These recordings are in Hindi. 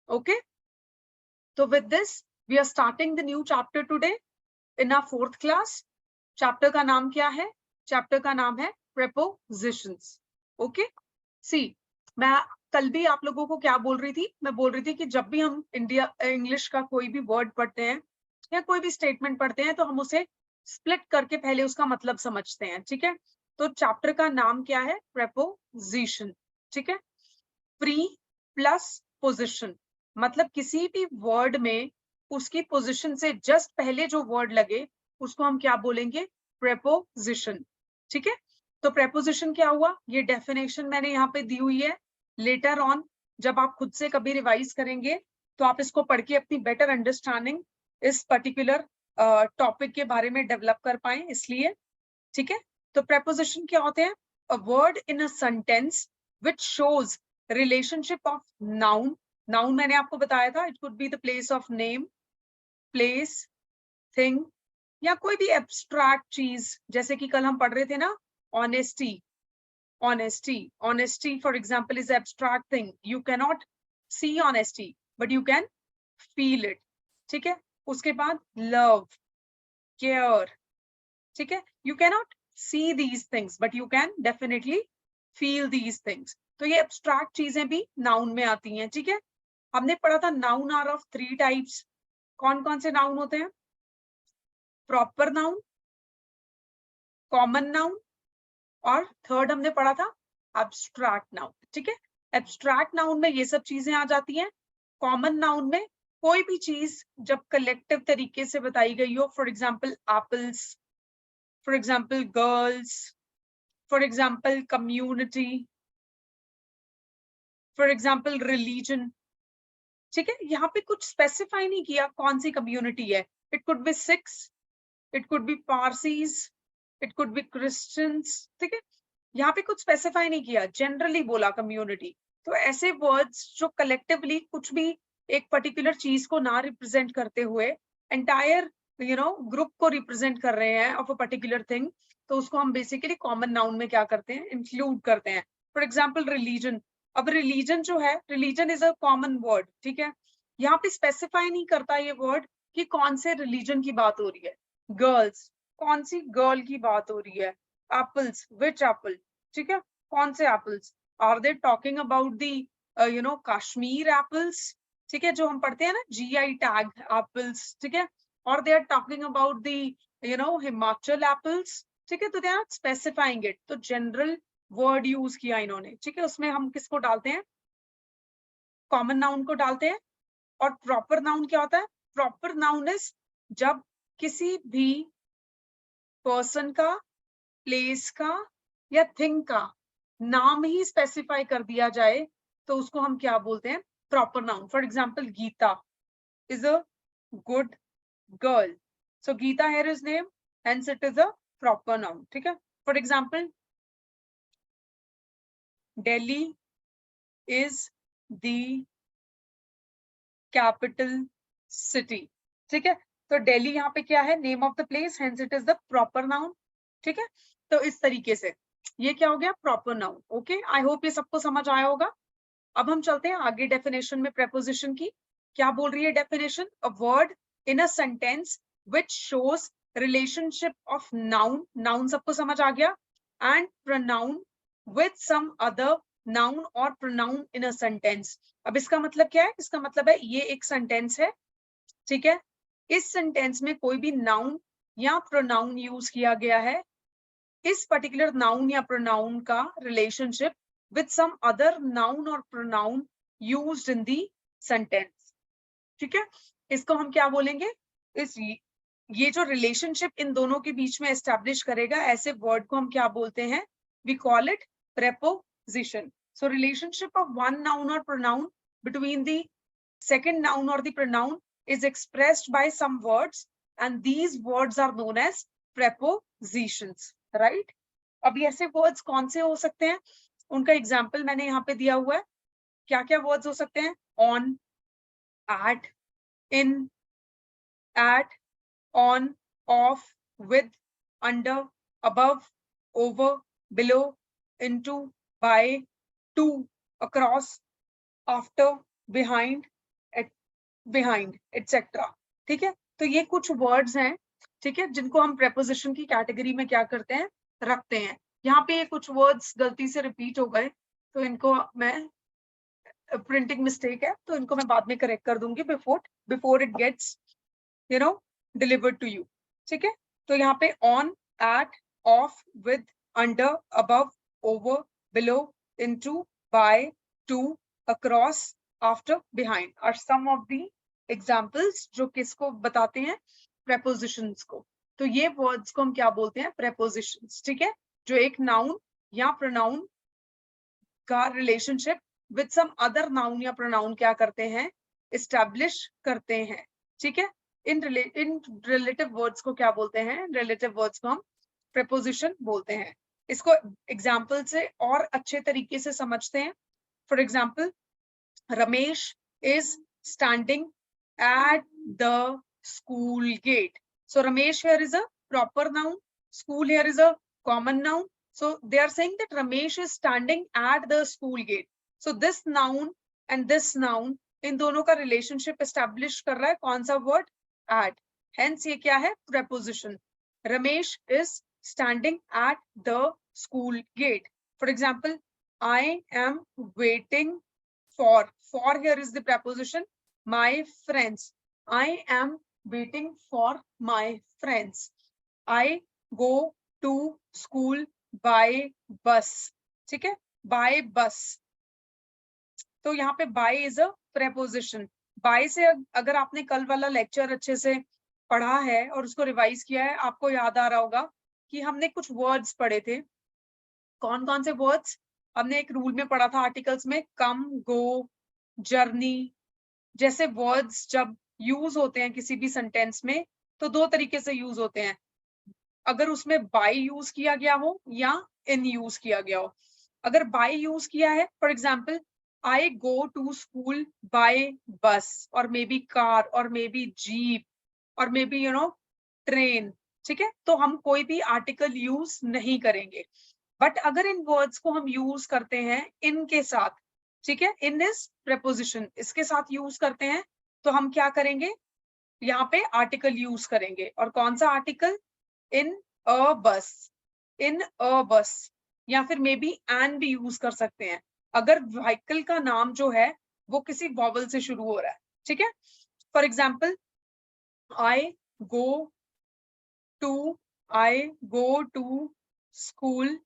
Okay, so with this we are starting the new chapter today in our 4th class. Chapter का नाम क्या है? चैप्टर का नाम है prepositions. ओके, सी मैं कल भी आप लोगों को क्या बोल रही थी? मैं बोल रही थी कि जब भी हम इंग्लिश का कोई भी वर्ड पढ़ते हैं या कोई भी स्टेटमेंट पढ़ते हैं तो हम उसे स्प्लिट करके पहले उसका मतलब समझते हैं. ठीक है, तो चैप्टर का नाम क्या है? preposition. ठीक है, प्री प्लस पोजिशन, मतलब किसी भी वर्ड में उसकी पोजिशन से जस्ट पहले जो वर्ड लगे उसको हम क्या बोलेंगे? प्रेपोजिशन. ठीक है, तो प्रेपोजिशन क्या हुआ? ये डेफिनेशन मैंने यहाँ पे दी हुई है. लेटर ऑन जब आप खुद से कभी रिवाइज करेंगे तो आप इसको पढ़ के अपनी बेटर अंडरस्टैंडिंग इस पर्टिकुलर टॉपिक के बारे में डेवलप कर पाए, इसलिए. ठीक है, तो प्रेपोजिशन क्या होते हैं? अ word in a sentence which shows relationship of noun. Noun मैंने आपको बताया था, it could be the place of name, place, thing, या कोई भी एब्स्ट्रैक्ट चीज, जैसे कि कल हम पढ़ रहे थे ना, honesty. Honesty for example is abstract thing. You can not see honesty but you can feel it. ठीक है, उसके बाद लव, केयर. ठीक है, you can not see these things but you can definitely feel these things. तो ये एब्स्ट्रैक्ट चीजें भी नाउन में आती हैं. ठीक है, हमने पढ़ा था नाउन आर ऑफ 3 टाइप्स. कौन कौन से नाउन होते हैं? प्रॉपर नाउन, कॉमन नाउन, और थर्ड हमने पढ़ा था एब्स्ट्रैक्ट नाउन. ठीक है, एब्स्ट्रैक्ट नाउन में ये सब चीजें आ जाती हैं. कॉमन नाउन में कोई भी चीज जब कलेक्टिव तरीके से बताई गई हो, for example apples, for example girls, for example community, for example religion. ठीक है, यहाँ पे कुछ स्पेसिफाई नहीं किया कौन सी कम्युनिटी है. It could B six, it could B Parsis, it could B Christians. ठीक है, यहाँ पे कुछ स्पेसिफाई नहीं किया, जनरली बोला कम्युनिटी. तो ऐसे वर्ड्स जो कलेक्टिवली कुछ भी एक पर्टिकुलर चीज को ना रिप्रेजेंट करते हुए एंटायर ग्रुप को रिप्रेजेंट कर रहे हैं ऑफ अ पर्टिकुलर थिंग, तो उसको हम बेसिकली कॉमन नाउन में क्या करते हैं? इंक्लूड करते हैं. For example religion. अब रिलीजन जो है, religion is a common word. ठीक है, यहाँ पे स्पेसिफाई नहीं करता ये वर्ड कि कौन से रिलीजन की बात हो रही है. गर्ल्स, कौन सी गर्ल की बात हो रही है? Apples, which apple? ठीक है, कौन से apples? Are they talking about the Kashmir apples? ठीक है, जो हम पढ़ते हैं ना GI टैग एप्पल्स. ठीक है, और they are talking about the Himachal apples. ठीक है, तो दे आर स्पेसिफाइंग इट. तो जनरल वर्ड यूज किया इन्होंने. ठीक है, उसमें हम किसको डालते हैं? कॉमन नाउन को डालते हैं. और प्रॉपर नाउन क्या होता है? प्रॉपर नाउन इज जब किसी भी पर्सन का, प्लेस का या थिंग का नाम ही स्पेसिफाई कर दिया जाए तो उसको हम क्या बोलते हैं? Proper noun. For example Geeta is a good girl. So Geeta here is name, hence it is a proper noun. ठीक है, for example Delhi is the capital city. ठीक है, तो दिल्ली यहाँ पे क्या है? Name of the place, hence it is the proper noun. ठीक है, तो इस तरीके से ये क्या हो गया? Proper noun. ओके, आई होप ये सबको समझ आया होगा. अब हम चलते हैं आगे डेफिनेशन में प्रेपोजिशन की. क्या बोल रही है definition? A word in a sentence which shows relationship of noun, noun सबको समझ आ गया, and pronoun with some other noun और प्रोनाउन इन अ सेंटेंस. अब इसका मतलब क्या है? इसका मतलब है ये एक सेंटेंस है. ठीक है, इस सेंटेंस में कोई भी नाउन या प्रोनाउन यूज किया गया है. इस पर्टिकुलर नाउन या प्रोनाउन का relationship with some other noun or pronoun used in the sentence. ठीक है, इसको हम क्या बोलेंगे? ये जो रिलेशनशिप इन दोनों के बीच में एस्टैब्लिश करेगा, ऐसे वर्ड को हम क्या बोलते हैं? We call it preposition. So relationship of one noun or pronoun between the second noun or the pronoun is expressed by some words, and these words are known as prepositions. Right? अभी ऐसे वर्ड्स कौन से हो सकते हैं? उनका एग्जाम्पल मैंने यहाँ पे दिया हुआ है. क्या क्या वर्ड्स हो सकते हैं? On, at, in, at, on, of, with, under, above, over, below, into, by, to, across, after, behind, behind, etc. ठीक है, तो ये कुछ वर्ड्स हैं, ठीक है, जिनको हम प्रेपोजिशन की कैटेगरी में क्या करते हैं, रखते हैं। यहाँ पे ये कुछ वर्ड्स गलती से रिपीट हो गए, तो इनको मैं प्रिंटिंग मिस्टेक है, तो इनको मैं बाद में करेक्ट कर दूंगी before it gets delivered to you. ठीक है, तो यहाँ पे on, at, of, with, under, above, over, below, into, by, to, across, after, behind are some of the examples जो किसको बताते हैं, प्रेपोजिशंस को। तो ये वर्ड्स को हम क्या बोलते हैं, प्रेपोजिशंस। ठीक है, जो एक नाउन या प्रोनाउन का relationship with some other noun या प्रोनाउन क्या करते हैं, इस्टेब्लिश करते हैं। ठीक है, इन रिलेटिव वर्ड्स को क्या बोलते हैं, रिलेटिव वर्ड्स को हम प्रेपोजिशन बोलते हैं। इसको एग्जाम्पल से और अच्छे तरीके से समझते हैं। For example, Ramesh is standing at the school gate. So Ramesh here is a proper noun, school here is a common noun. So they are saying that Ramesh is standing at the school gate. So this noun and this noun, इन दोनों का relationship establish कर रहा है कौन सा word, at. Hence ये क्या है, preposition. Ramesh is standing at the school gate. For example, I am waiting for here is the preposition, my friends. I am waiting for my friends. I go to school by bus. ठीक है, by bus. तो यहाँ पे by is a preposition. by से अगर आपने कल वाला लेक्चर अच्छे से पढ़ा है और उसको रिवाइज किया है, आपको याद आ रहा होगा कि हमने कुछ वर्ड्स पढ़े थे। कौन कौन से वर्ड्स हमने एक रूल में पढ़ा था आर्टिकल्स में, कम, गो, जर्नी जैसे वर्ड्स जब यूज होते हैं किसी भी सेंटेंस में तो दो तरीके से यूज होते हैं, अगर उसमें बाय यूज किया गया हो या इन यूज किया गया हो। अगर बाय यूज किया है, for example, I go to school by bus और मे बी कार और मे बी जीप और मे बी ट्रेन। ठीक है, तो हम कोई भी आर्टिकल यूज नहीं करेंगे। बट अगर इन वर्ड्स को हम यूज करते हैं इन के साथ, ठीक है, इन इज प्रेपोजिशन, इसके साथ यूज करते हैं, तो हम क्या करेंगे, यहाँ पे आर्टिकल यूज करेंगे। और कौन सा आर्टिकल, इन अ बस, इन अ बस, या फिर मे बी एन भी यूज कर सकते हैं अगर व्हीकल का नाम जो है वो किसी वॉवल से शुरू हो रहा है। ठीक है, for example, I go to school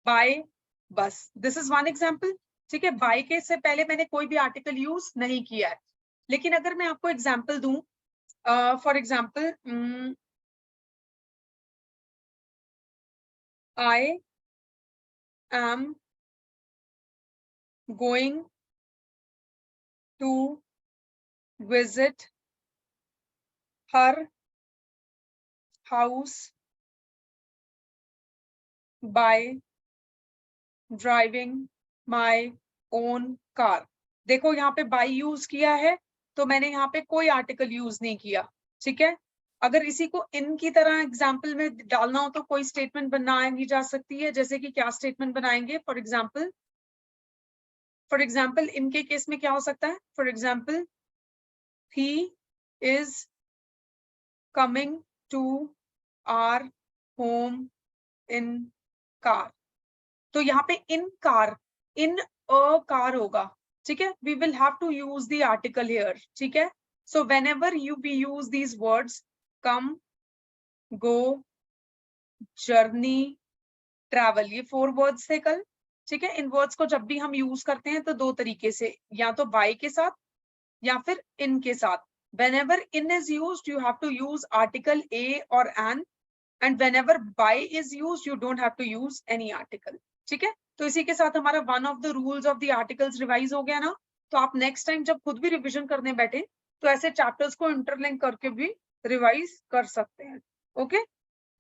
by bus, this is one example. ठीक है, बाय के से पहले मैंने कोई भी आर्टिकल यूज नहीं किया है। लेकिन अगर मैं आपको एग्जाम्पल दूं, for example, I am going to visit her house by driving my own car. देखो यहाँ पे बाय यूज किया है तो मैंने यहाँ पे कोई आर्टिकल यूज नहीं किया। ठीक है, अगर इसी को इन की तरह एग्जाम्पल में डालना हो तो कोई स्टेटमेंट बनाई जा सकती है, जैसे कि क्या स्टेटमेंट बनाएंगे, फॉर एग्जाम्पल इनके केस में क्या हो सकता है, for example, he is coming to our home in car. तो यहाँ पे इन कार, इन अ कार होगा। ठीक है, we will have to use the article here. ठीक है, so whenever you we use these words, come, go, journey, travel, ये 4 वर्ड्स थे कल। ठीक है, इन वर्ड्स को जब भी हम यूज करते हैं तो दो तरीके से, या तो बाय के साथ या फिर इन के साथ। whenever in is used you have to use article a or an, and whenever by is used you don't have to use any article। ठीक है, तो इसी के साथ हमारा one of the rules of the articles revise हो गया ना। तो आप नेक्स्ट टाइम जब खुद भी रिविजन करने बैठे तो ऐसे चैप्टर्स को इंटरलिंक करके भी रिवाइज कर सकते हैं। ओके,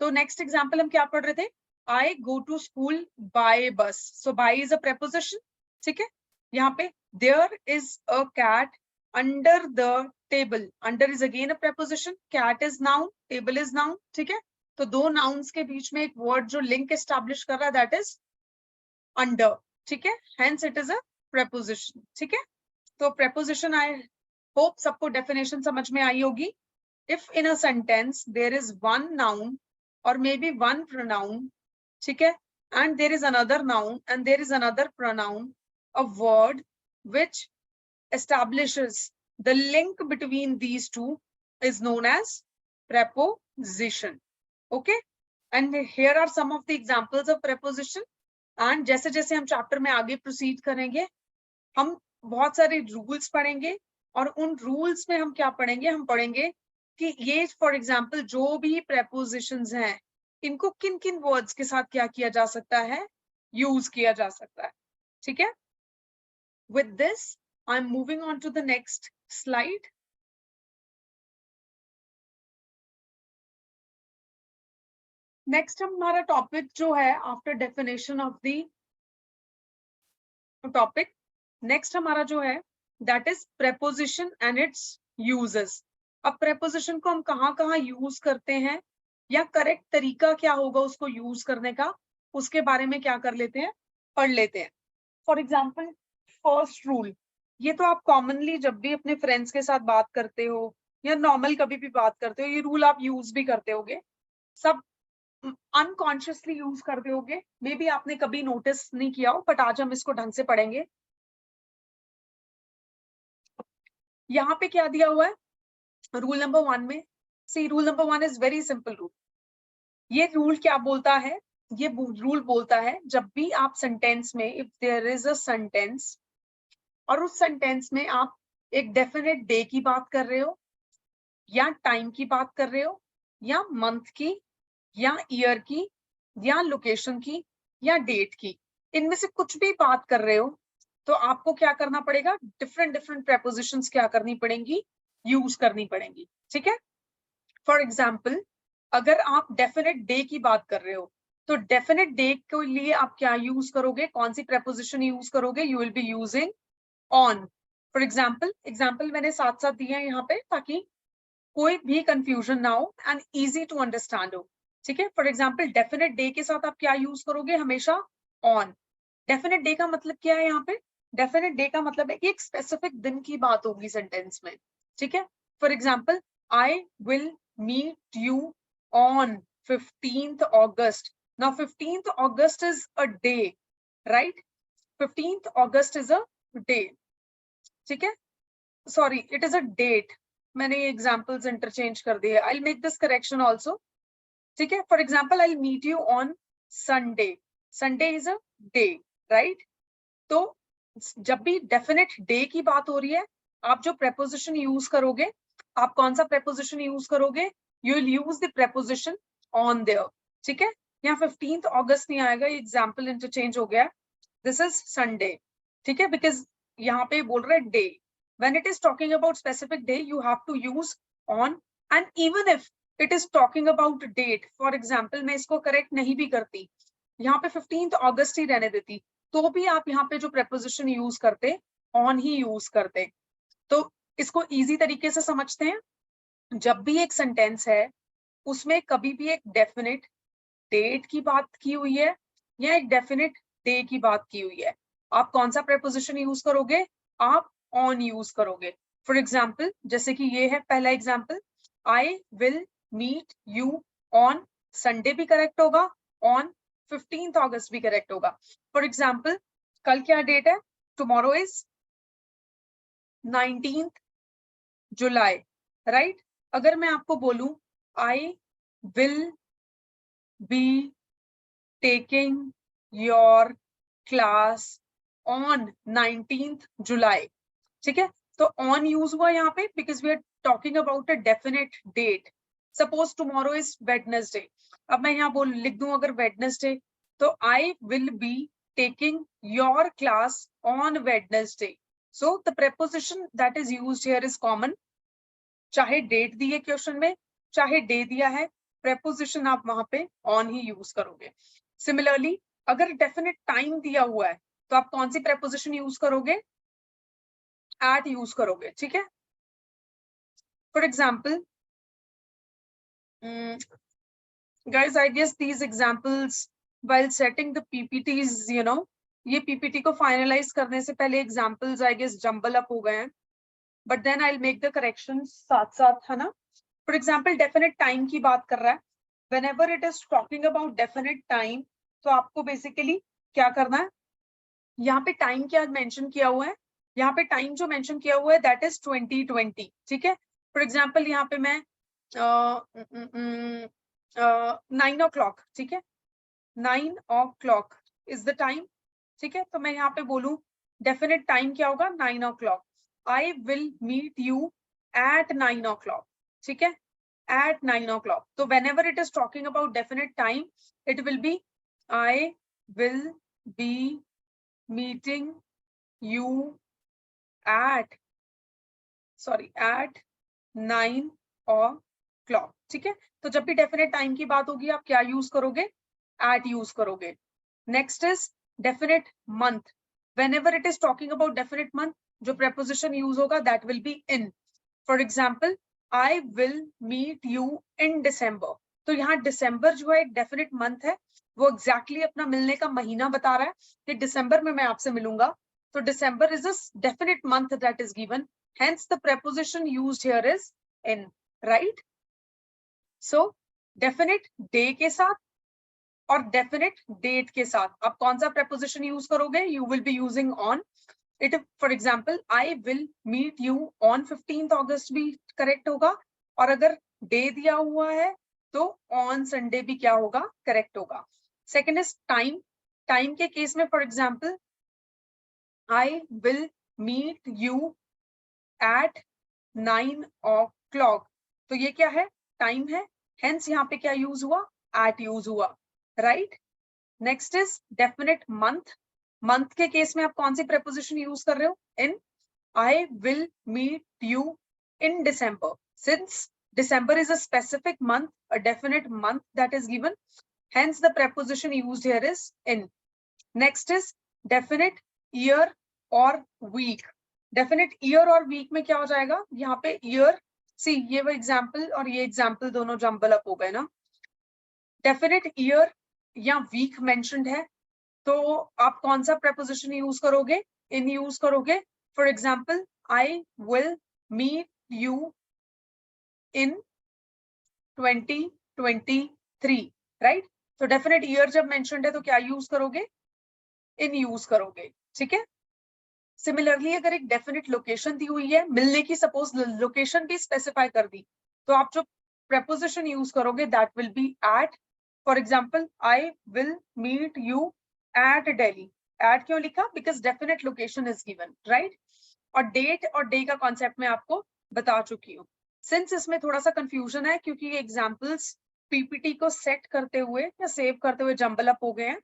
तो नेक्स्ट एग्जाम्पल हम क्या पढ़ रहे थे, I go to school by bus. So by is a preposition. ठीक है, यहाँ पे there is a cat under the table, under is again a preposition, cat is noun, table is noun. ठीक है, तो दो नाउन्स के बीच में एक वर्ड जो लिंक एस्टैब्लिश कर रहा है दैट इज अंडर। ठीक है, hence it is a preposition. ठीक है, तो preposition I hope सबको definition समझ में आई होगी. If in a sentence there is one noun or maybe one pronoun, ठीक है, and there is another noun and there is another pronoun, a word which establishes the link between these two is known as preposition. Okay, and here are some of the examples of preposition. And जैसे जैसे हम चैप्टर में आगे प्रोसीड करेंगे, हम बहुत सारे रूल्स पढ़ेंगे और उन रूल्स में हम क्या पढ़ेंगे, हम पढ़ेंगे कि ये फॉर एग्जांपल जो भी prepositions हैं, इनको किन किन वर्ड्स के साथ क्या किया जा सकता है, यूज किया जा सकता है. ठीक है. With this I'm moving on to the next slide. Next हमारा टॉपिक जो है after definition of the topic, next हमारा जो है that is preposition and it's uses. अब प्रेपोजिशन को हम कहाँ यूज करते हैं या करेक्ट तरीका क्या होगा उसको यूज करने का, उसके बारे में क्या कर लेते हैं, पढ़ लेते हैं. फॉर एग्जाम्पल फर्स्ट रूल, ये तो आप कॉमनली जब भी अपने फ्रेंड्स के साथ बात करते हो या नॉर्मल कभी भी बात करते हो, ये रूल आप यूज भी करते होगे, सब अनकॉन्शियसली यूज करते होगे, मे बी आपने कभी नोटिस नहीं किया हो, बट आज हम इसको ढंग से पढ़ेंगे. यहाँ पे क्या दिया हुआ है रूल नंबर 1 में. See rule number 1 is very simple rule. ये रूल क्या बोलता है, ये रूल बोलता है जब भी आप सेंटेंस में, if there is a sentence और उस सेंटेंस में आप एक डेफिनेट डे की बात कर रहे हो या टाइम की बात कर रहे हो या मंथ की या ईयर की या लोकेशन की या डेट की, इनमें से कुछ भी बात कर रहे हो, तो आपको क्या करना पड़ेगा, डिफरेंट डिफरेंट प्रेपोजिशंस क्या करनी पड़ेंगी, यूज करनी पड़ेंगी. ठीक है. फॉर एग्जाम्पल अगर आप डेफिनेट डे की बात कर रहे हो, तो डेफिनेट डे के लिए आप क्या यूज करोगे, कौन सी प्रेपोजिशन यूज करोगे, you will be using on. For example मैंने साथ साथ दिए हैं यहाँ पे ताकि कोई भी कंफ्यूजन ना हो एंड इजी टू अंडरस्टैंड हो. ठीक है. फॉर एग्जाम्पल डेफिनेट डे के साथ आप क्या यूज करोगे, हमेशा ऑन. डेफिनेट डे का मतलब क्या है यहाँ पे, डेफिनेट डे का मतलब है कि एक स्पेसिफिक दिन की बात होगी सेंटेंस में. ठीक है. For example I will meet you on 15th August. Now 15th August is a day, right. 15th August is a day. ठीक है. Sorry, it is a date. मैंने ये एग्जाम्पल्स इंटरचेंज कर दिए. I will make this correction also. ठीक है. For example I meet you on Sunday. Sunday is a day, right. तो जब भी डेफिनेट डे की बात हो रही है, आप जो प्रेपोजिशन यूज करोगे, आप कौन सा प्रेपोजिशन यूज करोगे, you will use the preposition on their. ठीक है. यहाँ 15th August नहीं आएगा, ये एग्जाम्पल इंटरचेंज हो गया. This is Sunday. ठीक है. बिकॉज यहाँ पे बोल रहे day. When it is talking about specific day, you have to use on. And even if it is talking about date, for example, मैं इसको correct नहीं भी करती, यहाँ पे 15th August ही रहने देती, तो भी आप यहाँ पे जो preposition use करते, on ही use करते. तो इसको easy तरीके से समझते हैं. जब भी एक sentence है, उसमें कभी भी एक definite date की बात की हुई है या एक definite day की बात की हुई है, आप कौन सा preposition use करोगे, आप ऑन यूज करोगे. फॉर एग्जाम्पल जैसे कि ये है पहला example, I will meet you on Sunday भी करेक्ट होगा, ऑन 15th August भी करेक्ट होगा. फॉर एग्जाम्पल कल क्या डेट है, tomorrow is 19th July, right. अगर मैं आपको बोलूं आई will be taking your class on 19th July. ठीक है. तो ऑन यूज हुआ यहाँ पे because we are talking about a definite date. Suppose tomorrow is Wednesday. अब मैं यहाँ लिख दूं अगर वेडनेसडे, तो I will be taking your class on Wednesday. So the preposition that is used here is common. चाहे डेट दी है क्वेश्चन में, चाहे डे दिया है, प्रेपोजिशन आप वहां पे ऑन ही यूज करोगे. सिमिलरली अगर डेफिनेट टाइम दिया हुआ है, तो आप कौन सी प्रेपोजिशन यूज करोगे, at यूज करोगे. ठीक है. For example guys, I guess these examples while setting the PPTs, ये पीपीटी को फाइनलाइज करने से पहले examples I guess jumble up हो गए हैं, but then I make the correction साथ साथ, है ना। फॉर एग्जाम्पल डेफिनेट टाइम की बात कर रहा है, whenever it is talking about definite time, तो आपको बेसिकली क्या करना है, यहाँ पे टाइम क्या मेंशन किया हुआ है, यहाँ पे टाइम जो मेंशन किया हुआ है दैट इज 2020, ठीक है। फॉर एग्जाम्पल यहाँ पे मैं 9 o'clock, ठीक है, 9 o'clock इज द टाइम, ठीक है। तो मैं यहाँ पे बोलूँ डेफिनेट टाइम क्या होगा, 9 o'clock, I will meet you at 9 o'clock, ठीक है, at 9 o'clock. So whenever it is talking about definite time, it will be I will be meeting you at 9 o'clock, ठीक है। तो जब भी definite time की बात होगी आप क्या यूज करोगे, at यूज करोगे। Next is definite month. Whenever it is talking about definite month, जो preposition यूज होगा that will be in. For example, I will meet you in December. तो यहाँ December जो है एक definite month है, वो exactly अपना मिलने का महीना बता रहा है कि December में मैं आपसे मिलूंगा। तो December is a definite month that is given. Hence the preposition used here is in, right? So definite day के साथ और definite date के साथ आप कौन सा preposition use करोगे? You will be using on. It, for example, I will meet you on 15th August भी correct होगा, और अगर day दिया हुआ है तो on Sunday भी क्या होगा, correct होगा। Second is time. Time के केस में for example, I will meet you at 9 o'clock. तो ये क्या है, time है, hence यहाँ पे क्या use हुआ, at use हुआ, right? Next is definite month. Month के केस में आप कौन सी preposition यूज कर रहे हो, in. I will meet you in December. Since December is a specific month, a definite month that is given, hence the preposition used here is in. Next is definite year or week. Definite year और week में क्या हो जाएगा, यहाँ पे year, see ये वो example और ये example दोनों jumble up हो गए ना। Definite year या week mentioned है, तो आप कौन सा preposition यूज करोगे, in यूज करोगे। For example, I will meet you in 2023, right? तो definite year जब mentioned है तो क्या यूज करोगे, in यूज करोगे, ठीक है। Similarly, अगर एक definite location दी हुई है, मिलने की suppose location भी specify कर दी, तो आप जो preposition यूज करोगे that will be at. For example, I will meet you at Delhi. At क्यों लिखा, because definite location is given, right? और date और day का concept मैं आपको बता चुकी हूँ। Since इसमें थोड़ा सा confusion है क्योंकि ये examples PPT को set करते हुए या save करते हुए jumble up हो गए हैं,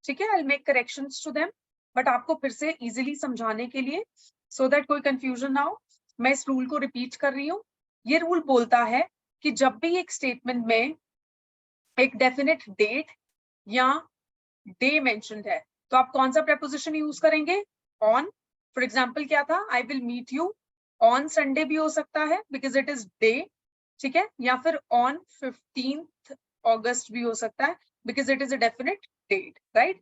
ठीक है। I'll make corrections to them, but आपको फिर से easily समझाने के लिए so that कोई confusion ना हो, मैं इस rule को repeat कर रही हूँ। ये rule बोलता है कि जब भी एक statement में एक definite date या day mentioned है, तो आप कौन सा preposition यूज करेंगे, on. For example क्या था, I will meet you on Sunday भी हो सकता है because it is day, ठीक है, या फिर on 15th August भी हो सकता है because it is a definite date, right?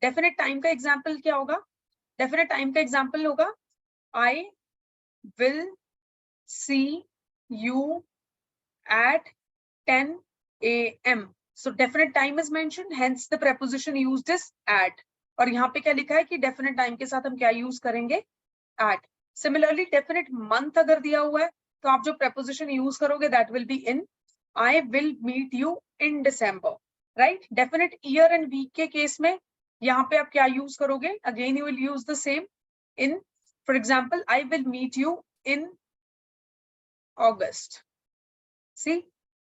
Definite time का example क्या होगा, definite time का example होगा I will see you at 10 a.m. So definite time is mentioned, hence the preposition used is at. और यहाँ पे क्या लिखा है कि definite time के साथ हम क्या यूज करेंगे, at. Similarly, definite month अगर दिया हुआ है तो आप जो preposition यूज करोगे that will be in. I will meet you in December, right? Definite year and week के केस में यहाँ पे आप क्या यूज करोगे, again you will use the same in. For example, I will meet you in August. See,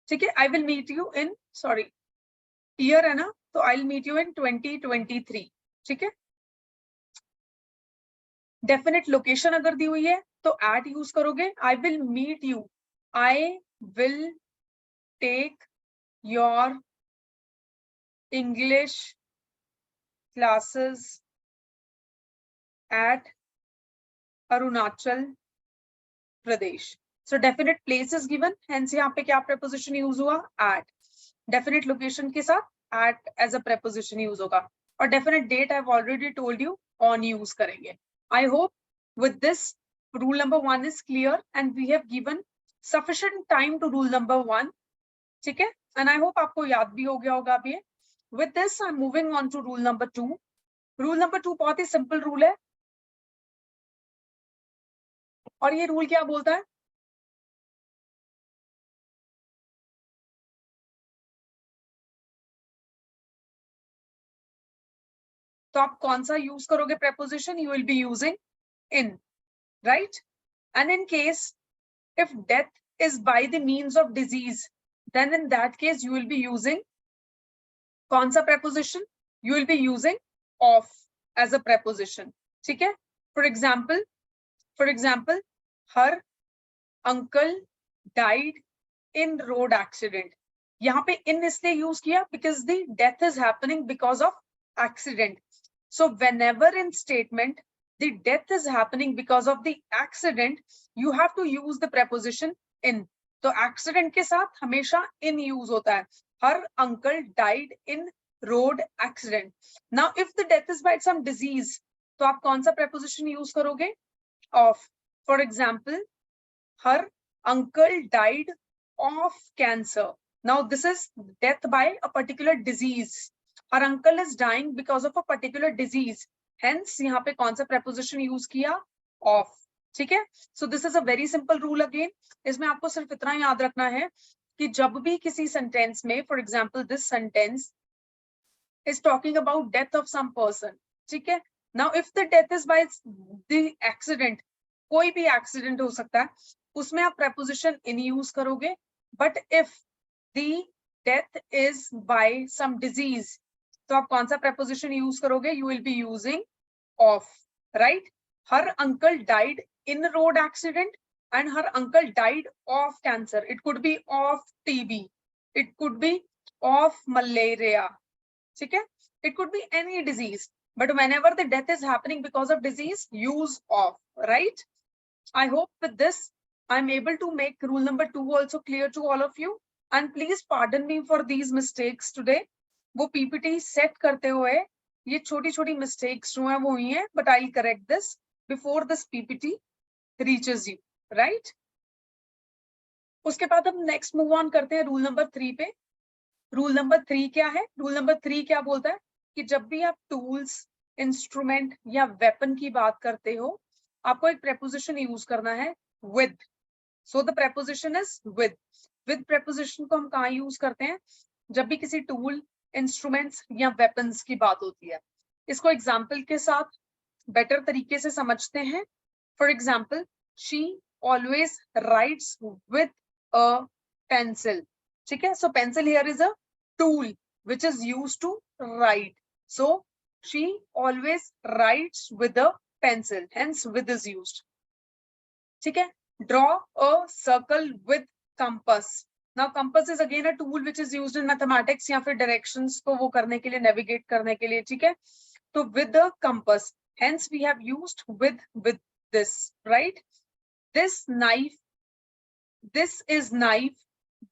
ठीक है, I will meet you in, sorry, year है ना, तो I'll meet you in 2023, ठीक है। Definite location अगर दी हुई है तो at यूज करोगे, I will meet you, I will take your English classes at Arunachal Pradesh. So definite place is given, hence यहाँ पे क्या preposition यूज हुआ, at. Definite location के साथ at as a preposition use होगा। और definite date I have already told you on use करेंगे. I hope with this rule number 1 is clear and we have given sufficient time to rule number 1. ठीक है, एंड आई होप आपको याद भी हो गया होगा अब ये. With this I am moving on to rule number 2. Rule number 2 बहुत ही सिंपल रूल है और ये रूल क्या बोलता है? तो आप कौन सा यूज करोगे preposition? You will be using in, right? And in case if death is by the means of disease, then in that case you will be using कौन सा preposition? You will be using of as a preposition. ठीक है? For example, her uncle died in road accident. यहाँ पे in इसलिए यूज किया because the death is happening because of accident. So whenever in statement the death is happening because of the accident, you have to use the preposition in. तो accident के साथ हमेशा in use होता है. Her uncle died in road accident. Now if the death is by some disease, तो आप कौन सा preposition use करोगे? Of. For example, her uncle died of cancer. Now this is death by a particular disease. Her uncle is dying because of a particular disease. Hence यहाँ पे कौन सा preposition use किया? Of. ठीक है? So this is a very simple rule again. इसमें आपको सिर्फ इतना याद रखना है कि जब भी किसी sentence में, for example this sentence is talking about death of some person. ठीक है? Now if the death is by the accident, कोई भी accident हो सकता है, उसमें आप preposition in use करोगे. But if the death is by some disease, तो आप कौन सा preposition use करोगे? You will be using of, right? Her uncle died in a road accident and her uncle died of cancer. It could be of TB. It could be of malaria. ठीक है? It could be any disease. But whenever the death is happening because of disease, use of, right? I hope with this, I'm able to make rule number 2 also clear to all of you. And please pardon me for these mistakes today. वो PPT set करते हुए ये छोटी-छोटी mistakes जो हैं वो हुई हैं, but I'll correct this before this PPT reaches you, right? उसके बाद हम next move on करते हैं rule number 3 पे. Rule number 3 क्या है? Rule number 3 क्या बोलता है कि जब भी आप tools, instrument या weapon की बात करते हो, आपको एक preposition use करना है with. So the preposition is with. With preposition को हम कहाँ use करते हैं? जब भी किसी tool, instruments या weapons की बात होती है. इसको example के साथ better तरीके से समझते हैं. For example, she always writes with a pencil. ठीक है? So pencil here is a tool which is used to write. So she always writes with a pencil. Hence with is used. ठीक है? Draw a circle with compass. Now compass is again a tool which is used in mathematics या फिर directions को वो करने के लिए, navigate करने के लिए. ठीक है? तो with the compass. Hence we have used with this, right? This is knife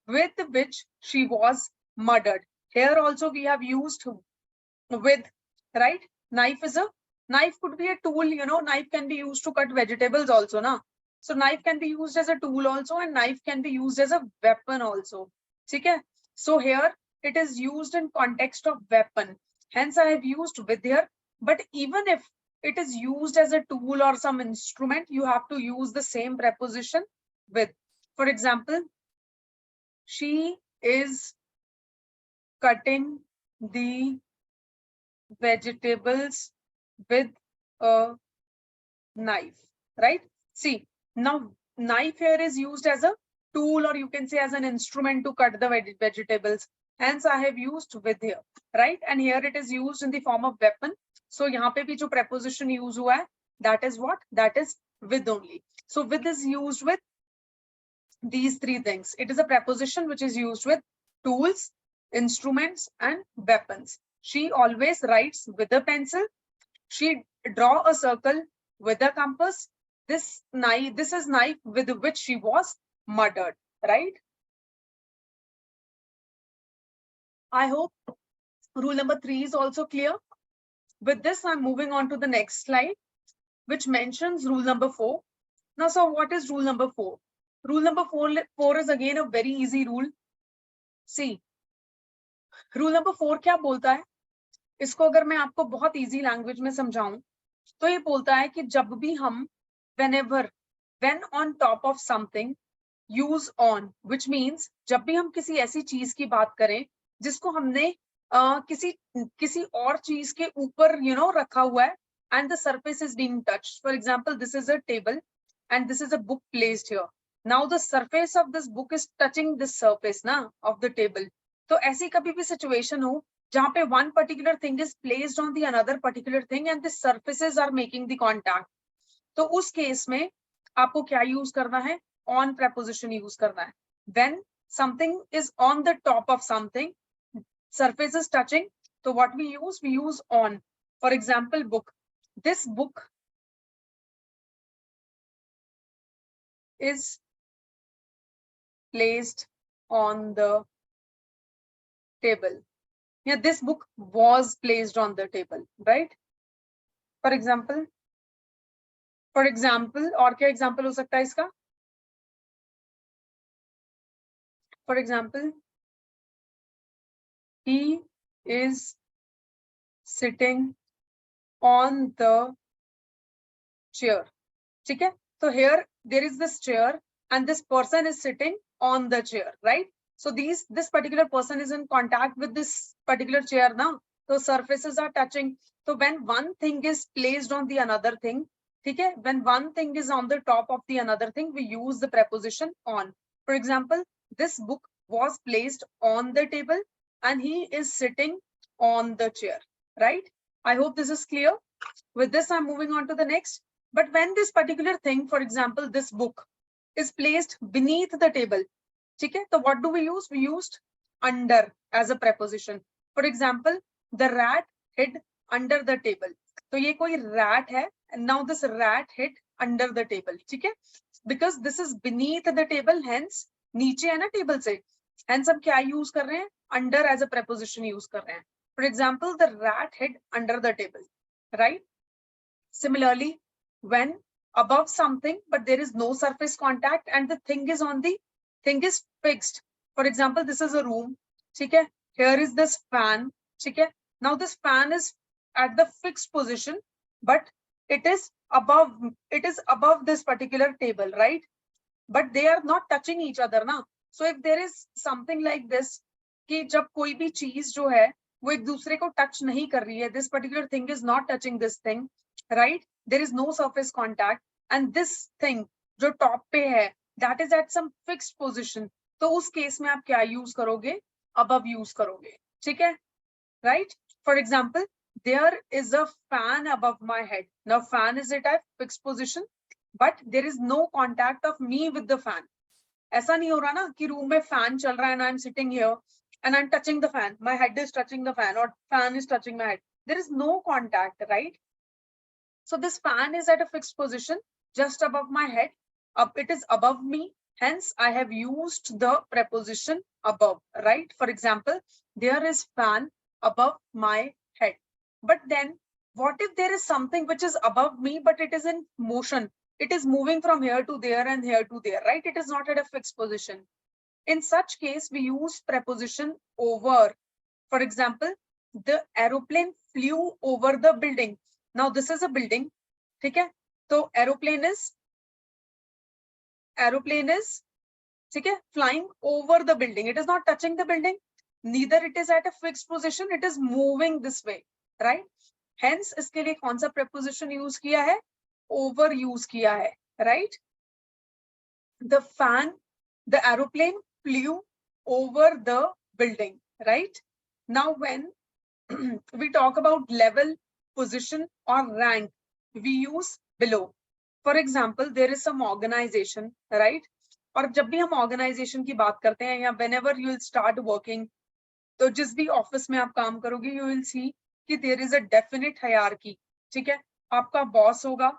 with which she was murdered. Here also we have used with, right? Knife could be a tool, you know, knife can be used to cut vegetables also, na? So knife can be used as a tool also and knife can be used as a weapon also. Okay? So here it is used in context of weapon. Hence I have used with here. But even if it is used as a tool or some instrument, you have to use the same preposition with. For example, she is cutting the vegetables with a knife, right? See, now knife here is used as a tool or you can say as an instrument to cut the vegetables. Hence I have used with here, right? And here it is used in the form of weapon. So यहाँ पे भी जो preposition use हुआ है, that is what? That is with only. So with is used with these three things. It is a preposition which is used with tools, instruments and weapons. She always writes with a pencil. She draw a circle with a compass. This is knife with which she was murdered, right? I hope rule number 3 is also clear. With this, I'm moving on to the next slide, which mentions rule number 4. Now, so what is rule number 4? Rule number 4 is again a very easy rule. See, rule number 4 क्या बोलता है? इसको अगर मैं आपको बहुत easy language में समझाऊं, तो ये बोलता है कि जब भी हम when on top of something, use on, which means जब भी हम किसी ऐसी चीज की बात करें जिसको हमने किसी और चीज के ऊपर रखा हुआ है, and the surface is being touched. For example, this is a table and this is a book placed here. Now the surface of this book is touching this surface of the table. तो ऐसी कभी भी situation हो जहाँ पे one particular thing is placed on the another particular thing and the surfaces are making the contact. तो उस केस में आपको क्या यूज करना है? On preposition यूज करना है. When something is on the top of something, surface is touching, so what we use on. For example, book. This book is placed on the table. Yeah, this book was placed on the table, right? For example, और क्या example हो सकता है इसका? For example, he is sitting on the chair. ठीक है? So here there is this chair and this person is sitting on the chair, right? So this particular person is in contact with this particular chair now. So surfaces are touching. So when one thing is placed on the another thing, ठीक है? When one thing is on the top of the another thing, we use the preposition on. For example, this book was placed on the table and he is sitting on the chair, right? I hope this is clear. With this, I'm moving on to the next. But when this particular thing, for example, this book is placed beneath the table, okay, so what do we use? We used under as a preposition. For example, the rat hid under the table. So ये कोई rat है, and now this rat hid under the table, okay? Because this is beneath the table, hence नीचे है ना table से, hence हम क्या use कर रहे हैं? Under as a preposition use कर रहे हैं. For example, the rat hid under the table, right? Similarly, when above something but there is no surface contact and the thing is fixed. For example, this is a room, okay? Here is this fan, okay? Now this fan is at the fixed position, but it is above this particular table, right? But they are not touching each other now. So if there is something like this, कि जब कोई भी चीज जो है वो एक दूसरे को टच नहीं कर रही है, this particular thing is not touching this thing, right? There is no surface contact and this thing जो top पे है, that is at some fixed position. तो उस केस में आप क्या use करोगे? Above use करोगे, ठीक है? Right? For example, there is a fan above my head. Now fan is at a fixed position, but there is no contact of me with the fan. ऐसा नहीं हो रहा ना कि रूम में फैन चल रहा है and I'm sitting here and I'm touching the fan. My head is touching the fan or fan is touching my head. There is no contact, right? So this fan is at a fixed position just above my head. It is above me. Hence, I have used the preposition above, right? For example, there is fan above my head. But then what if there is something which is above me, but it is in motion? It is moving from here to there and here to there, right? It is not at a fixed position. In such case, we use preposition over. For example, the aeroplane flew over the building. Now this is a building, okay? So aeroplane is okay, flying over the building. It is not touching the building. Neither it is at a fixed position. It is moving this way, right? Hence, इसके लिए कौन सा preposition use किया है? Over use किया है, right? The aeroplane flew over the building, right? Now, when we talk about level, position, or rank, we use below. For example, there is some organization, right? और जब भी हम organization की बात करते हैं या whenever you will start working, तो जिस भी office में आप काम करोगे, you will see कि there is a definite hierarchy, ठीक है? आपका boss होगा,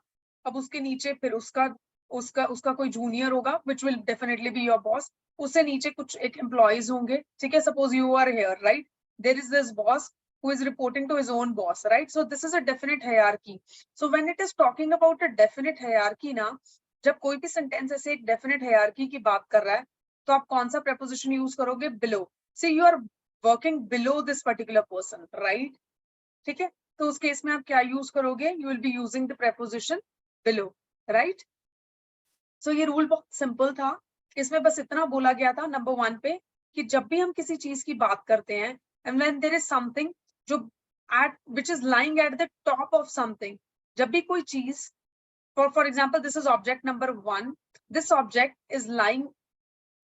अब उसके नीचे फिर उसका कोई junior होगा, which will definitely be your boss. उससे नीचे कुछ एक employees होंगे, ठीक है? Suppose you are here, right? There is this boss, who is reporting to his own boss, right? So this is a definite hierarchy. So when it is talking about a definite hierarchy ना, जब कोई भी sentence ऐसे एक definite hierarchy की बात कर रहा है, तो आप कौन सा preposition use करोगे? Below. See, you are working below this particular person, right? ठीक है, तो उस केस में आप क्या use करोगे? You will be using the preposition below, right? So ये rule बहुत simple था, इसमें बस इतना बोला गया था number 1 पे कि जब भी हम किसी चीज की बात करते हैं, and when there is something जो which is lying at the top of something, जब भी कोई चीज, for example this is object number 1, this object is lying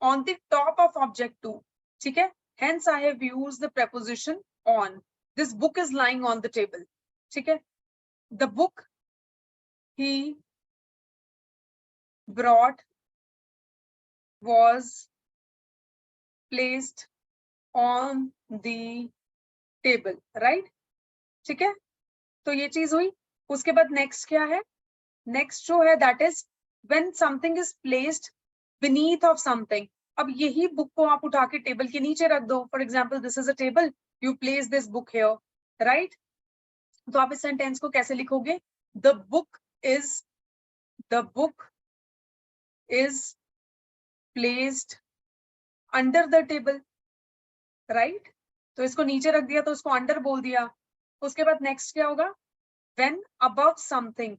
on the top of object 2, ठीक है, hence I have used the preposition on. This book is lying on the table, ठीक है, the book he brought was placed on the table, right? ठीक है, तो ये चीज हुई. उसके बाद नेक्स्ट क्या है? नेक्स्ट जो है that is when something is placed beneath of something. अब यही बुक को आप उठा के टेबल के नीचे रख दो. For example this is a table, you place this book here, right? तो आप इस सेंटेंस को कैसे लिखोगे? The book is placed under the table, right? तो इसको नीचे रख दिया तो इसको अंडर बोल दिया. उसके बाद नेक्स्ट क्या होगा? when above something,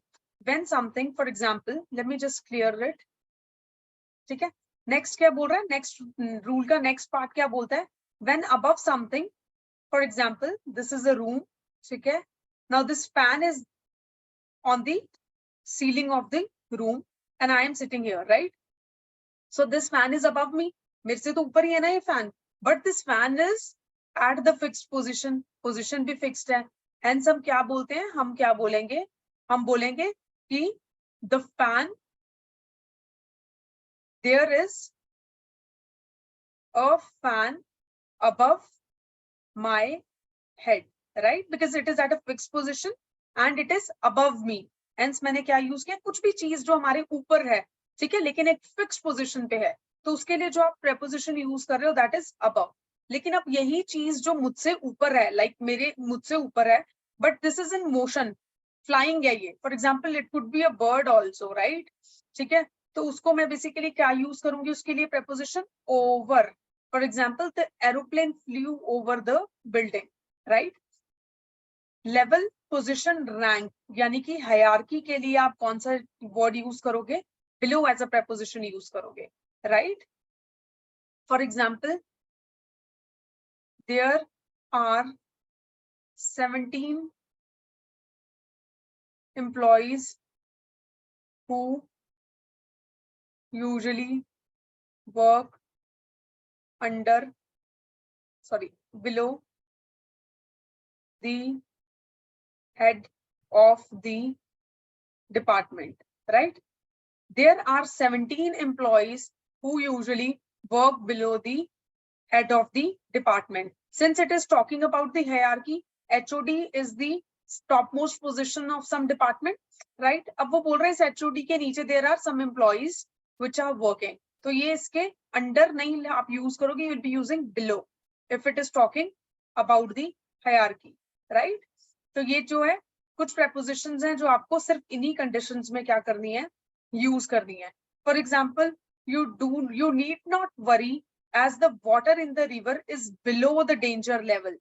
when something, for example, let me just clear it, ठीक है. नेक्स्ट क्या बोल रहा है? नेक्स्ट रूल का नेक्स्ट पार्ट क्या बोलता है? when above something, for example this is a room, ठीक है, now this fan is on the ceiling of the room and I am sitting here, right? so this fan is above me, मेरे से तो ऊपर ही है ना ये fan, but this fan is at the fixed position, position भी fixed है. hence हम क्या बोलते हैं? हम क्या बोलेंगे? हम बोलेंगे कि the fan, there is a fan above my head, right? because it is at a fixed position and it is above me. hence मैंने क्या यूज किया? कुछ भी चीज जो हमारे ऊपर है, ठीक है, लेकिन एक फिक्स्ड पोजिशन पे है, तो उसके लिए जो आप प्रेपोजिशन यूज कर रहे हो दैट इज above. लेकिन अब यही चीज जो मुझसे ऊपर है, लाइक मुझसे ऊपर है, but this is in motion, flying है ये. for example it could be a bird also, right? ठीक है, तो उसको मैं बेसिकली क्या यूज करूंगी उसके लिए? preposition over. for example the aeroplane flew over the building, right? level, position, rank, यानी कि हायरार्की के लिए आप कौन सा वर्ड यूज करोगे? below as a preposition use करोगे, right? for example there are 17 employees who usually work below the head of the department, right? there are 17 employees who usually work below the head of the department. Since it is talking about the hierarchy, HOD is the topmost position of some department, right? अब वो बोल रहे हैं इस HOD के नीचे there are some employees which are working. तो ये इसके अंडर नहीं आप यूज करोगे, you will be using below if it is talking about the hierarchy, right? तो ये जो है कुछ prepositions हैं जो आपको सिर्फ इन्हीं conditions में क्या करनी है? यूज करनी है. For example, you need not worry as the water in the river is below the danger level,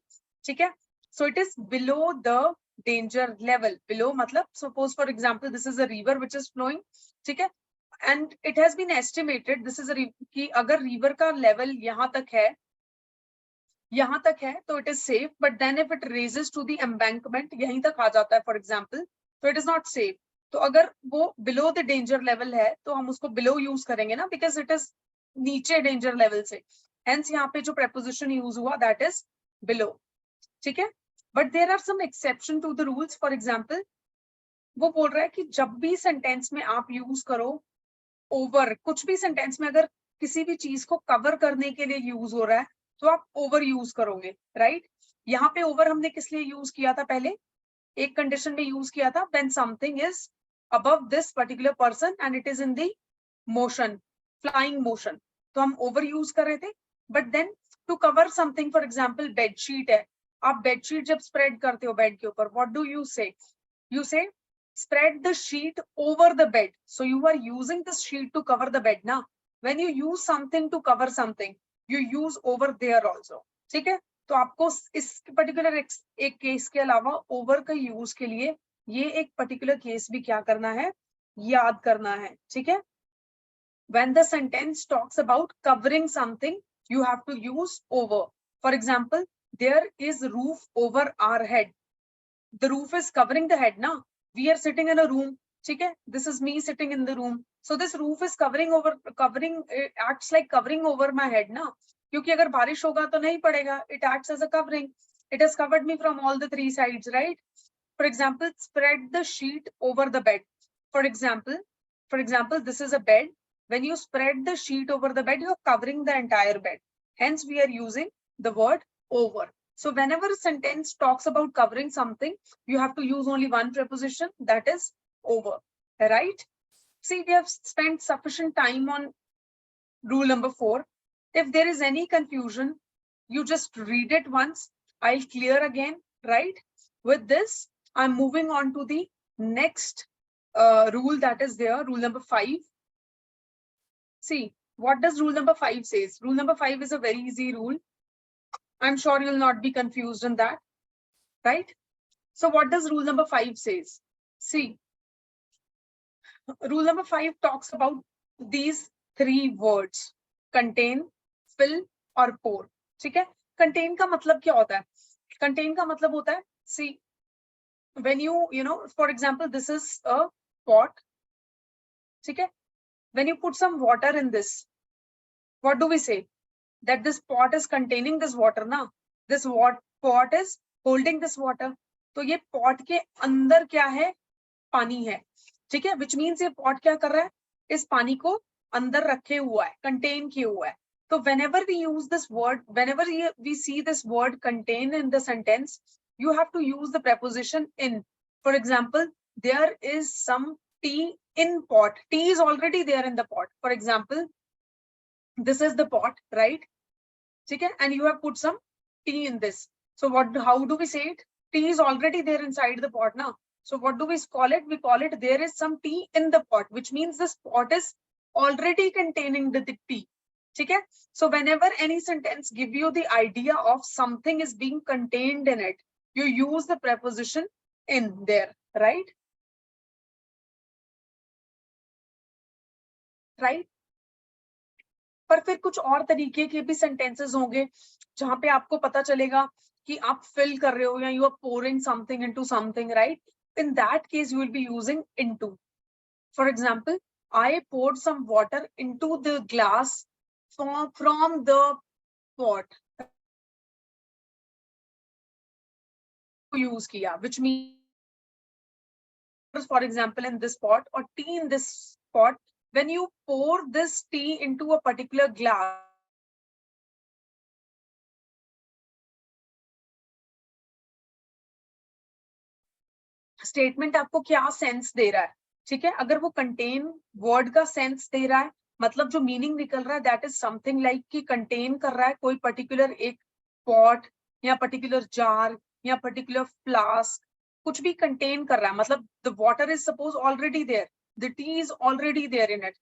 ठीक है? so it is below the danger level. below मतलब suppose for example this is a river which is flowing, ठीक है, and it has been estimated this is a कि अगर river का level यहाँ तक है तो it is safe, but then if it raises to the embankment यहीं तक आ जाता है for example, तो it is not safe. तो अगर वो below the danger level है तो हम उसको below use करेंगे ना, because it is नीचे danger level से. hence यहाँ पे जो preposition use हुआ that is below, ठीक है. but there are some exception to the rules. for example वो बोल रहा है कि जब भी sentence में आप use करो over, कुछ भी sentence में अगर किसी भी चीज को cover करने के लिए use हो रहा है तो आप over use करोगे, right? यहाँ पे over हमने किस लिए use किया था? पहले एक condition में use किया था when something is above this particular person and it is in the motion, flying motion, तो हम over use कर रहे थे. but then to cover something, for example bed sheet है, आप बेडशीट जब स्प्रेड करते हो बेड के ऊपर, व्हाट डू यू से? यू से spread the sheet over the bed. So you are using this sheet to cover the bed ना. When you use something to cover something, you use over there also. ठीक है? तो आपको इस पर्टिकुलर एक केस के अलावा ओवर का यूज के लिए ये एक पर्टिकुलर केस भी क्या करना है, याद करना है. ठीक है? When the sentence talks about covering something, you have to use over. For example, there is roof over our head. The roof is covering the head na. We are sitting in a room. Okay? This is me sitting in the room. So this roof is covering, it acts like covering over my head na. क्योंकि अगर बारिश होगा तो नहीं पड़ेगा. It acts as a covering. It has covered me from all the three sides, right? For example, spread the sheet over the bed. For example, this is a bed. When you spread the sheet over the bed, you are covering the entire bed. Hence, we are using the word over. So whenever a sentence talks about covering something, you have to use only one preposition, that is over, right? See, we have spent sufficient time on rule number 4. If there is any confusion, you just read it once. I'll clear again, right? With this, I'm moving on to the next rule that is there, rule number 5. See, what does rule number 5 says? Rule number 5 is a very easy rule. I'm sure you'll not be confused in that, right? So what does rule number 5 says? See, rule number 5 talks about these three words: contain, fill और pour. ठीक है? Contain का मतलब क्या होता है? Contain का मतलब होता है, see, when you know, for example, this is a pot. ठीक है? When you put some water in this, what do we say? That this pot is containing this water ना. This pot is holding this water. तो ये pot के अंदर क्या है? पानी है. ठीक है? Which means ये pot क्या कर रहा है? इस पानी को अंदर रखे हुआ है, contain किए हुआ है. So whenever we use this word, whenever we see this word contain in the sentence, you have to use the preposition in. For example, there is some tea in pot. Tea is already there in the pot. For example, this is the pot, right? Okay? And you have put some tea in this. So how do we say it? Tea is already there inside the pot now. So what do we call it? We call it there is some tea in the pot, which means this pot is already containing the tea. Okay? So whenever any sentence give you the idea of something is being contained in it, you use the preposition in there, right? Right? पर फिर कुछ और तरीके के भी सेंटेंसेस होंगे जहां पे आपको पता चलेगा कि आप फिल कर रहे हो या you are pouring something into something, right? In that case you will be using into. For example, I poured some water into the glass from the pot. Use किया, which means, for example, in this pot or tea in this pot, when you pour this tea into a particular glass, statement आपको क्या सेंस दे रहा है? ठीक है? अगर वो कंटेन वर्ड का सेंस दे रहा है, मतलब जो मीनिंग निकल रहा है दैट इज समथिंग लाइक कि कंटेन कर रहा है कोई पर्टिकुलर एक पॉट या पर्टिकुलर जार या पर्टिकुलर फ्लास्क, कुछ भी कंटेन कर रहा है, मतलब the water is suppose already there, the tea is already there in it.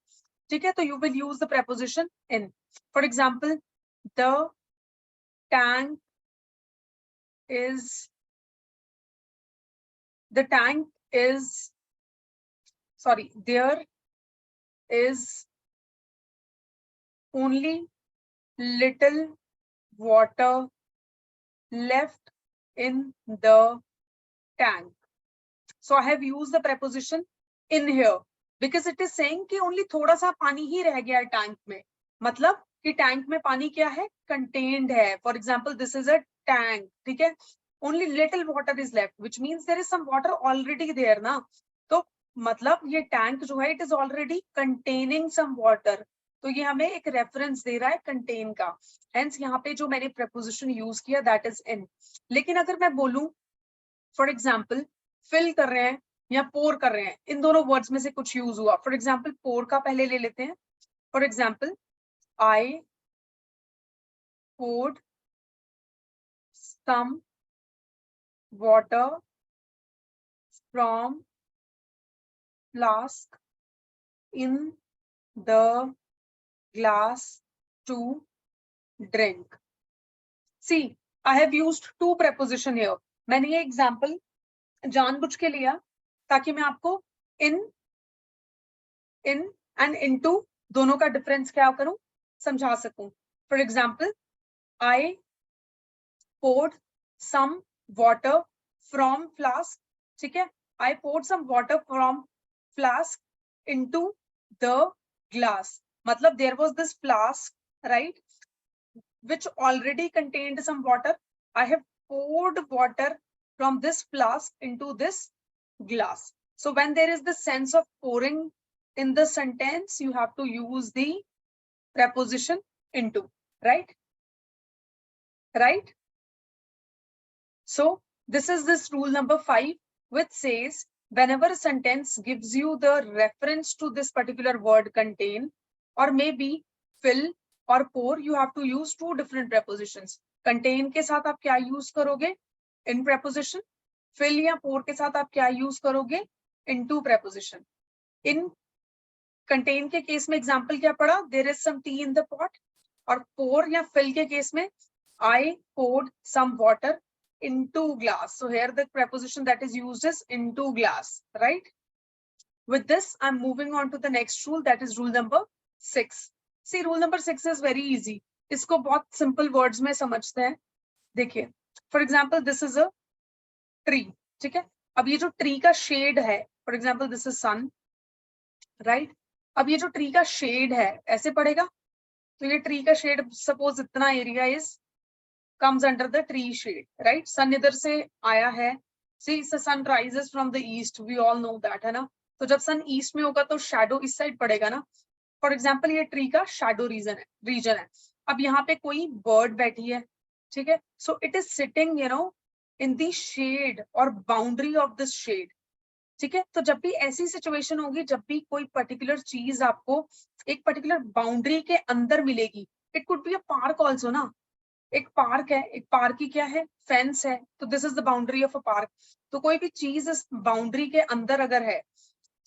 ठीक है? तो you will use the preposition in. For example, the tank is there is only little water left in the tank. So I have used the preposition in here because it is saying कि only थोड़ा सा पानी ही रह गया है टैंक में, मतलब कि टैंक में पानी क्या है? कंटेन्ड है. For example, this is a tank. ठीक है? only little water is left, which means there is some water already there ना. तो मतलब ये टैंक जो है it is already containing some water. तो ये हमें एक रेफरेंस दे रहा है कंटेन का. हेंस यहाँ पे जो मैंने preposition यूज किया दैट इज इन. लेकिन अगर मैं बोलूं, फॉर एग्जाम्पल, फिल कर रहे हैं या पोर कर रहे हैं, इन दोनों वर्ड्स में से कुछ यूज हुआ. फॉर एग्जाम्पल, पोर का पहले ले लेते हैं. For example, I poured some water from flask in the glass to drink. See, I have used two preposition here. मैंने ये एग्जाम्पल जानबूझ के लिया ताकि मैं आपको इन एंड इनटू दोनों का डिफरेंस क्या करूं, समझा सकूं. For example, I poured some water from flask. ठीक है, I poured some water from flask into the glass. मतलब there was this flask, right, which already contained some water. I have poured water from this flask into this glass. So when there is the sense of pouring in the sentence, you have to use the preposition into, right? Right? So this is this rule number 5, which says whenever a sentence gives you the reference to this particular word contain or maybe fill or pour, you have to use two different prepositions. Contain के साथ आप क्या use करोगे? In preposition. Fill या pour के साथ आप क्या use करोगे? Into preposition. In contain के केस में example क्या पढ़ा? There is some tea in the pot. और pour या fill के केस में I poured some water into glass. So here the preposition that is used is into glass, right? With this, I'm moving on to the next rule, that is rule number 6. See, rule number 6 is very easy. इसको बहुत simple words में समझते हैं. देखिए, for example, this is a tree. ठीक है, अब ये जो tree का shade है, for example, this is sun, right? अब ये जो tree का shade है, ऐसे पड़ेगा. तो ये tree का shade, suppose इतना area is comes under the tree shade, right? Sun इधर से आया है. See, the sun rises from the east. We all know that, है ना? तो जब sun east में होगा तो shadow इस side पड़ेगा ना. For example, ये tree का shadow region है. अब यहाँ पे कोई bird बैठी है, ठीक है? So it is sitting, you know, in the shade or boundary of this shade. ठीक है, तो जब भी ऐसी सिचुएशन होगी, जब भी कोई पर्टिकुलर चीज आपको एक पर्टिकुलर बाउंड्री के अंदर मिलेगी, it could be a park also ना. एक पार्क है, एक पार्क की क्या है, फेंस है, तो this is the boundary of a park. तो कोई भी चीज इस बाउंड्री के अंदर अगर है,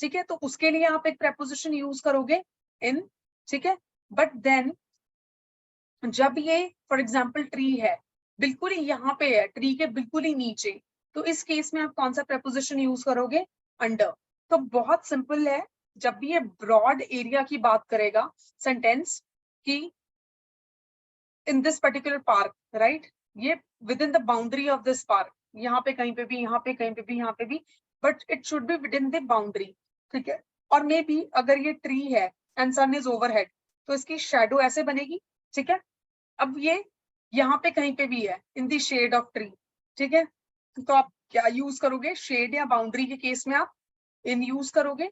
ठीक है, तो उसके लिए आप एक प्रेपोजिशन यूज करोगे इन. ठीक है, बट देन जब ये फॉर एग्जाम्पल ट्री है, बिल्कुल ही यहाँ पे है, ट्री के बिल्कुल ही नीचे, तो इस केस में आप कौन सा प्रेपोजिशन यूज करोगे? अंडर. तो बहुत सिंपल है, जब भी ये ब्रॉड एरिया की बात करेगा सेंटेंस की, in this particular park, right? ये within the boundary of this park, यहाँ पे कहीं पे भी, यहाँ पे कहीं पे भी, यहाँ पे भी, but it should be within the boundary. ठीक है, और मे बी अगर ये tree है and sun is overhead, तो इसकी shadow ऐसे बनेगी. ठीक है, अब ये यहाँ पे कहीं पे भी है, in the shade of tree. ठीक है, तो आप क्या यूज करोगे? शेड या बाउंड्री के केस में आप इन यूज करोगे.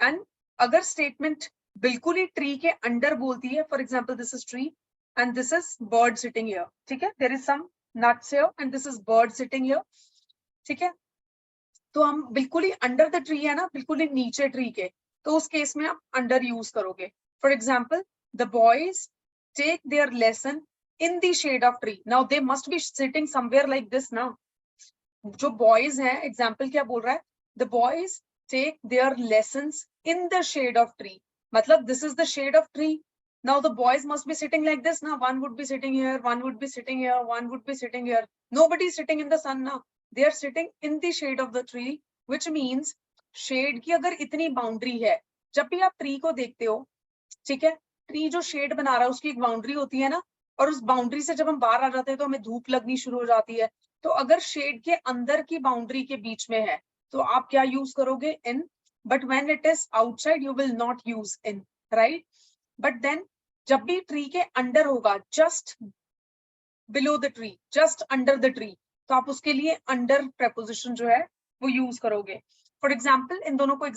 एंड अगर स्टेटमेंट बिल्कुल ही ट्री के अंडर बोलती है, for example this is tree and this is bird sitting here. ठीक है, there is some nuts here and this is bird sitting here. ठीक है, तो हम बिल्कुल ही अंडर द ट्री है ना, बिल्कुल ही नीचे ट्री के, तो उस केस में आप अंडर यूज करोगे. For example, the boys take their lesson in the shade of tree. Now they must be sitting somewhere like this ना. जो बॉयज हैं, एग्जाम्पल क्या बोल रहा है? The boys take their lessons in the shade of tree. मतलब this is the shade of tree. Now the boys must be sitting like this. Now one would be sitting here, one would be sitting here, one would be sitting here. Nobody is sitting in the sun now. They are sitting in the shade of the tree, which means shade की अगर इतनी boundary है, जब भी आप tree को देखते हो, ठीक है, tree जो shade बना रहा है उसकी एक boundary होती है ना, और उस boundary से जब हम बाहर आ जाते हैं तो हमें धूप लगनी शुरू हो जाती है. तो अगर shade के अंदर की boundary के बीच में है, तो आप क्या use करोगे? In. But when it is outside, you will not use in, right? But then जब भी ट्री के अंडर होगा, just below the tree, just under the tree, तो आप उसके लिए अंडर प्रेपोजिशन जो है वो यूज करोगे. फॉर एग्जाम्पल, इन दोनों को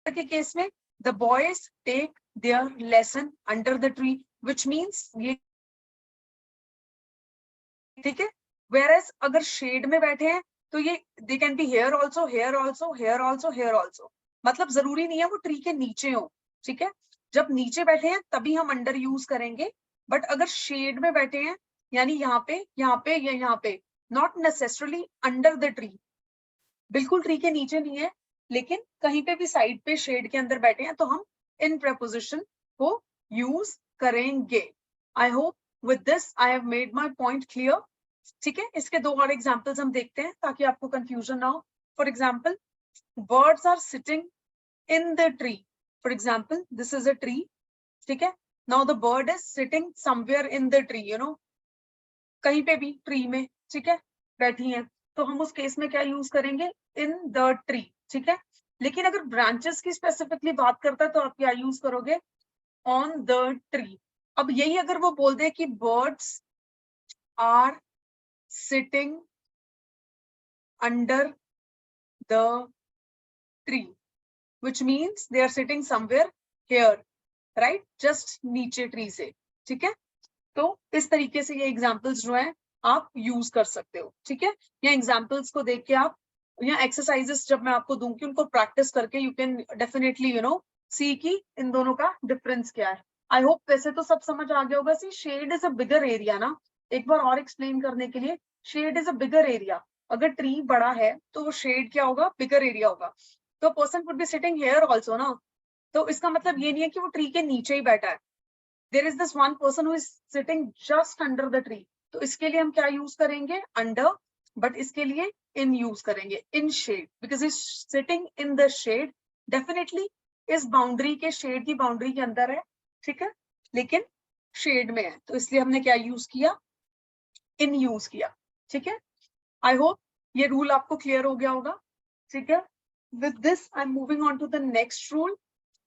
के केस में the boys take their lesson under the tree, which means ये, ठीक है. Whereas अगर शेड में बैठे हैं तो ये they can be here also, here also, here also, here also. मतलब जरूरी नहीं है वो ट्री के नीचे हो, ठीक है। जब नीचे बैठे हैं तभी हम अंडर यूज करेंगे, बट अगर शेड में बैठे हैं यानी यहाँ पे या यहाँ पे, not necessarily under the tree, बिल्कुल ट्री के नीचे नहीं है लेकिन कहीं पे भी साइड पे शेड के अंदर बैठे हैं तो हम इन प्रपोजिशन को यूज करेंगे। I hope with this I have made my point clear, ठीक है। इसके दो और एग्जांपल्स हम देखते हैं ताकि आपको कंफ्यूजन ना हो। For example, birds are sitting in the tree. For example, this is a tree, ठीक है। Now the bird is sitting somewhere in the tree, you know, कहीं पे भी ट्री में, ठीक है, बैठी है, तो हम उस केस में क्या यूज करेंगे, इन द ट्री, ठीक है। लेकिन अगर ब्रांचेस की स्पेसिफिकली बात करता है तो आप क्या यूज करोगे, ऑन द ट्री। अब यही अगर वो बोल दे कि birds are sitting under the tree, which means they are sitting somewhere here, right, just नीचे ट्री से, ठीक है। तो इस तरीके से ये एग्जांपल्स जो हैं आप यूज कर सकते हो, ठीक है। या एग्जांपल्स को देख के आप, या एक्सरसाइजेस जब मैं आपको दूंगी उनको प्रैक्टिस करके you can definitely you know see कि इन दोनों का डिफरेंस क्या है। आई होप वैसे तो सब समझ आ गया होगा। See shade is a bigger area ना, एक बार और एक्सप्लेन करने के लिए, shade is a bigger area, अगर ट्री बड़ा है तो वो शेड क्या होगा, बिगर एरिया होगा। तो person would be sitting here also ना, तो इसका मतलब ये नहीं है कि वो ट्री के नीचे ही बैठा है। There is this one person who is sitting just under the tree, तो इसके लिए हम क्या यूज करेंगे, अंडर, बट इसके लिए इन यूज करेंगे, in shade, because is sitting in the shade, definitely इस बाउंड्री के, शेड की बाउंड्री के अंदर है, ठीक है, लेकिन शेड में है, तो इसलिए हमने क्या यूज किया, इन यूज किया, ठीक है। आई होप ये रूल आपको क्लियर हो गया होगा, ठीक है। With this I am moving on to the next rule.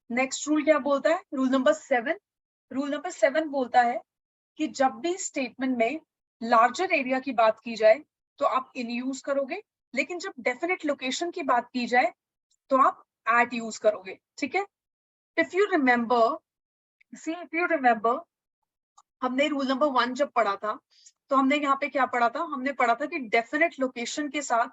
Next rule क्या बोलता है, रूल नंबर 7। रूल नंबर 7 बोलता है कि जब भी स्टेटमेंट में लार्जर एरिया की बात की जाए तो आप इन यूज करोगे, लेकिन जब डेफिनेट लोकेशन की बात की जाए तो आप एट यूज करोगे, ठीक है। If you remember, if you remember, हमने रूल नंबर 1 जब पढ़ा था तो हमने यहाँ पे क्या पढ़ा था, हमने पढ़ा था कि डेफिनेट लोकेशन के साथ,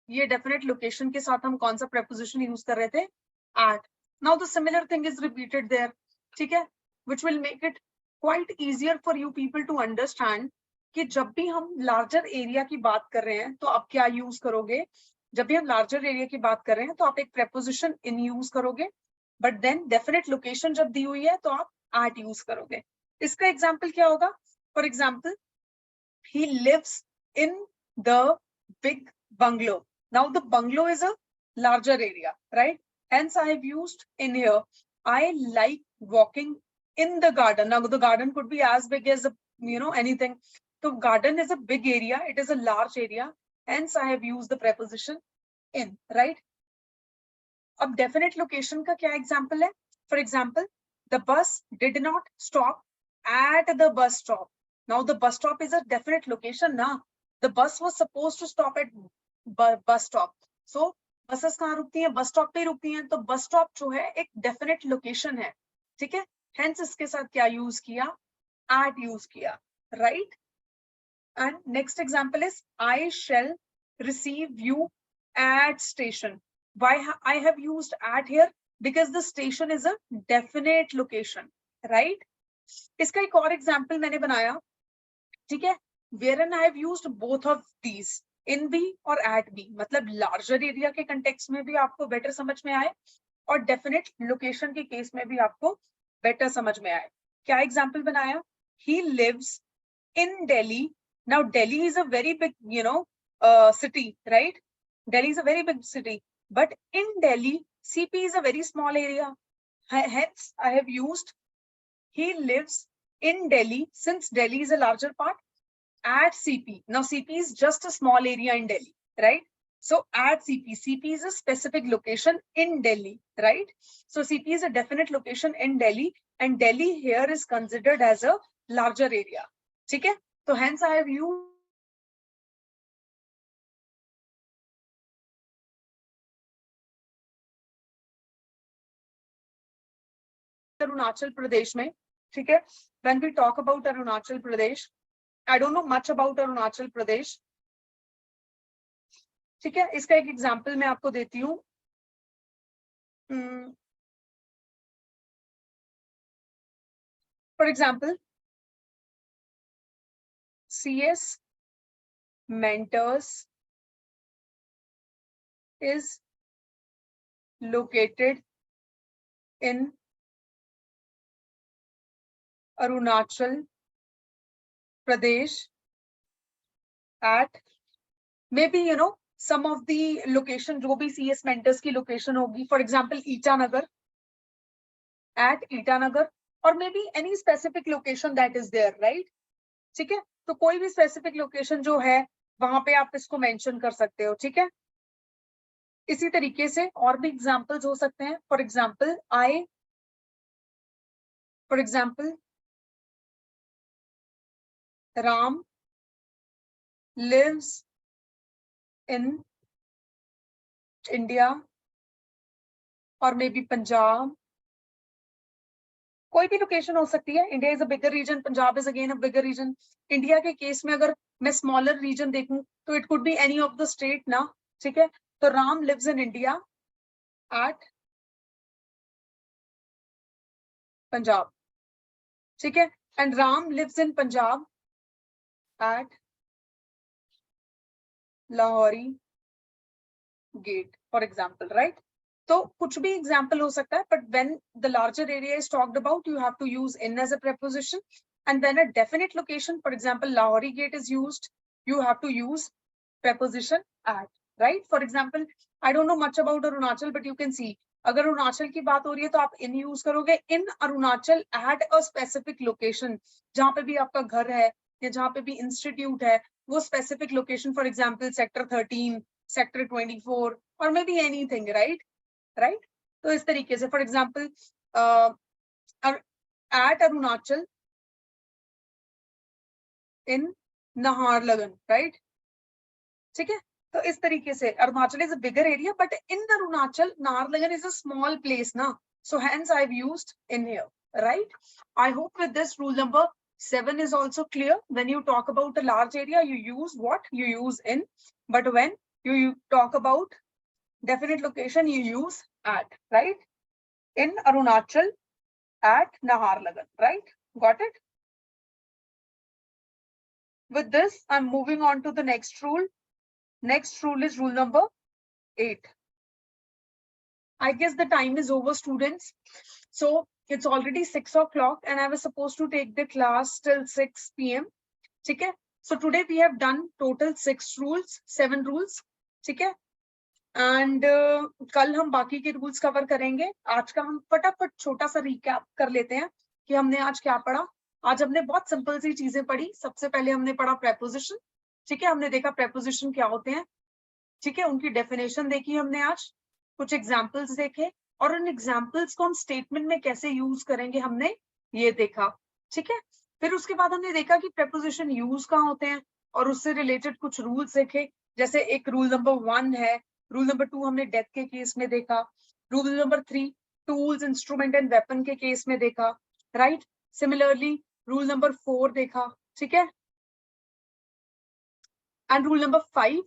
ये डेफिनेट लोकेशन के साथ हम कौन सा प्रेपोजिशन यूज कर रहे थे, at. Now the similar thing is repeated there, ठीक है, which will make it quite easier for you people to understand कि जब भी हम लार्जर एरिया की बात कर रहे हैं तो आप क्या यूज करोगे। जब भी हम लार्जर एरिया की बात कर रहे हैं तो आप एक प्रेपोजिशन इन यूज करोगे, बट देन डेफिनेट लोकेशन जब दी हुई है तो आप एट यूज करोगे। इसका एग्जाम्पल क्या होगा, for example, he lives in the big bungalow. Now the bungalow is a larger area, right? Hence I have used in here. I like walking in the garden. Now the garden could be as big as anything. So garden is a big area. It is a large area. Hence I have used the preposition in, right? अब definite location का क्या example है? For example, the bus did not stop at the bus stop. Now the bus stop is a definite location ना, the bus was supposed to stop at bus stop. So buses कहाँ रुकती हैं, bus stop पे ही रुकती हैं, तो bus stop जो है एक definite location है, ठीक है। Hence इसके साथ क्या use किया, at use किया, right? And next example is I shall receive you at station. Why I have used at here, because the station is a definite location, right? इसका एक और example मैंने बनाया, ठीक है, wherein I have used both of these, in भी और at भी, मतलब larger area के context में भी आपको better समझ में आए और definite location के case में भी आपको better समझ में आए। क्या example बनाया, he lives in Delhi. Now Delhi is a very big city, right? Delhi is a very big city, but in Delhi CP is a very small area. Hence I have used he lives in Delhi, since Delhi is a larger part, at CP. Now CP is just a small area in Delhi, right? So at CP, CP is a specific location in Delhi, right? So CP is a definite location in Delhi, and Delhi here is considered as a larger area, ठीक है। So hence I have used Arunachal Pradesh में, ठीक है। When we talk about Arunachal Pradesh, I don't know much about Arunachal Pradesh, ठीक है। इसका एक एग्जाम्पल मैं आपको देती हूँ। For example, CS Mentors is located in Arunachal Pradesh at maybe some of the location जो भी CS Mentors की location होगी, for example Itanagar, at Itanagar, or maybe any specific location that is there, right? ठीक है, तो कोई भी specific location जो है वहां पे आप इसको mention कर सकते हो, ठीक है। इसी तरीके से और भी एग्जाम्पल्स हो सकते हैं। For example Ram lives in India और मे बी पंजाब, कोई भी लोकेशन हो सकती है। India is a bigger region, Punjab is again a bigger region. India के केस में अगर मैं स्मॉलर रीजन देखूं तो it could be any of the state ना, ठीक है। तो Ram lives in India at Punjab, ठीक है, and Ram lives in Punjab at Lahori Gate, for example, right. तो कुछ भी एग्जाम्पल हो सकता है, but when the larger area is talked about you have to use in as a preposition, and when a definite location, for example Lahori gate is used, you have to use preposition at, right? For example, I don't know much about Arunachal, but you can see अगर अरुणाचल की बात हो रही है तो आप इन यूज करोगे, in Arunachal at a specific location, जहां पे भी आपका घर है या जहां पे भी इंस्टीट्यूट है वो specific location, for example sector 13, sector 24 और मे बी एनीथिंग, राइट। तो इस तरीके से for example at Arunachal in Naharlagun, right, ठीक है। तो इस तरीके से Arunachal is a bigger area, but in Arunachal Naharlagun is a small place ना, so hence I've used in here, right? I hope with this rule number 7 is also clear. When you talk about a large area, you use what? You use in, but when you talk about definite location, you use at, right? In Arunachal at Naharlagun, right? Got it? With this, I'm moving on to the next rule. Next rule is rule number 8. I guess the time is over, students. So it's already 6 o'clock and I was supposed to take the class till 6 p.m. Okay? So today we have done total 7 rules. Okay? And कल हम बाकी के रूल्स कवर करेंगे। आज का हम फटाफट छोटा सा रिकैप कर लेते हैं कि हमने आज क्या पढ़ा। आज हमने बहुत सिंपल सी चीजें पढ़ी। सबसे पहले हमने पढ़ा प्रेपोजिशन, ठीक है, हमने देखा प्रेपोजिशन क्या होते हैं, ठीक है, उनकी डेफिनेशन देखी हमने आज, कुछ एग्जाम्पल्स देखे और उन एग्जाम्पल्स को हम स्टेटमेंट में कैसे यूज करेंगे हमने ये देखा, ठीक है। फिर उसके बाद हमने देखा कि प्रेपोजिशन यूज कहाँ होते हैं और उससे रिलेटेड कुछ रूल्स देखे, जैसे एक रूल नंबर 1 है, रूल नंबर 2 हमने डेथ के केस में देखा, rule number 3 tools, instrument and weapon के केस में देखा, राइट। सिमिलरली रूल नंबर 4 देखा, ठीक है, and rule number 5,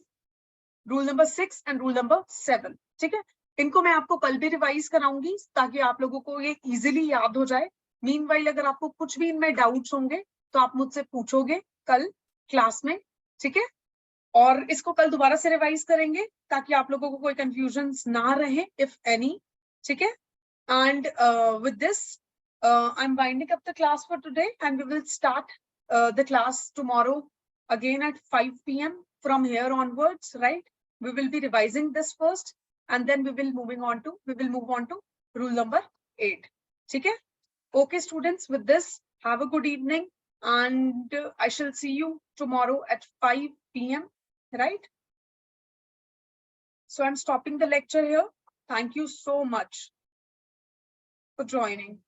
rule number 6 and rule number 7, ठीक है। इनको मैं आपको कल भी रिवाइज कराऊंगी ताकि आप लोगों को ये इजीली याद हो जाए। मीनवाइल अगर आपको कुछ भी इनमें डाउट्स होंगे तो आप मुझसे पूछोगे कल क्लास में, ठीक है। और इसको कल दोबारा से रिवाइज करेंगे ताकि आप लोगों को कोई कंफ्यूजन ना रहे इफ एनी, ठीक है। And with this I am winding up the class for today and we will start the class tomorrow again at 5 p.m. from here onwards, right? We will be revising this first and then we will move on to rule number 8, okay? Okay students, with this have a good evening and I shall see you tomorrow at 5 p.m. right? So I'm stopping the lecture here. Thank you so much for joining.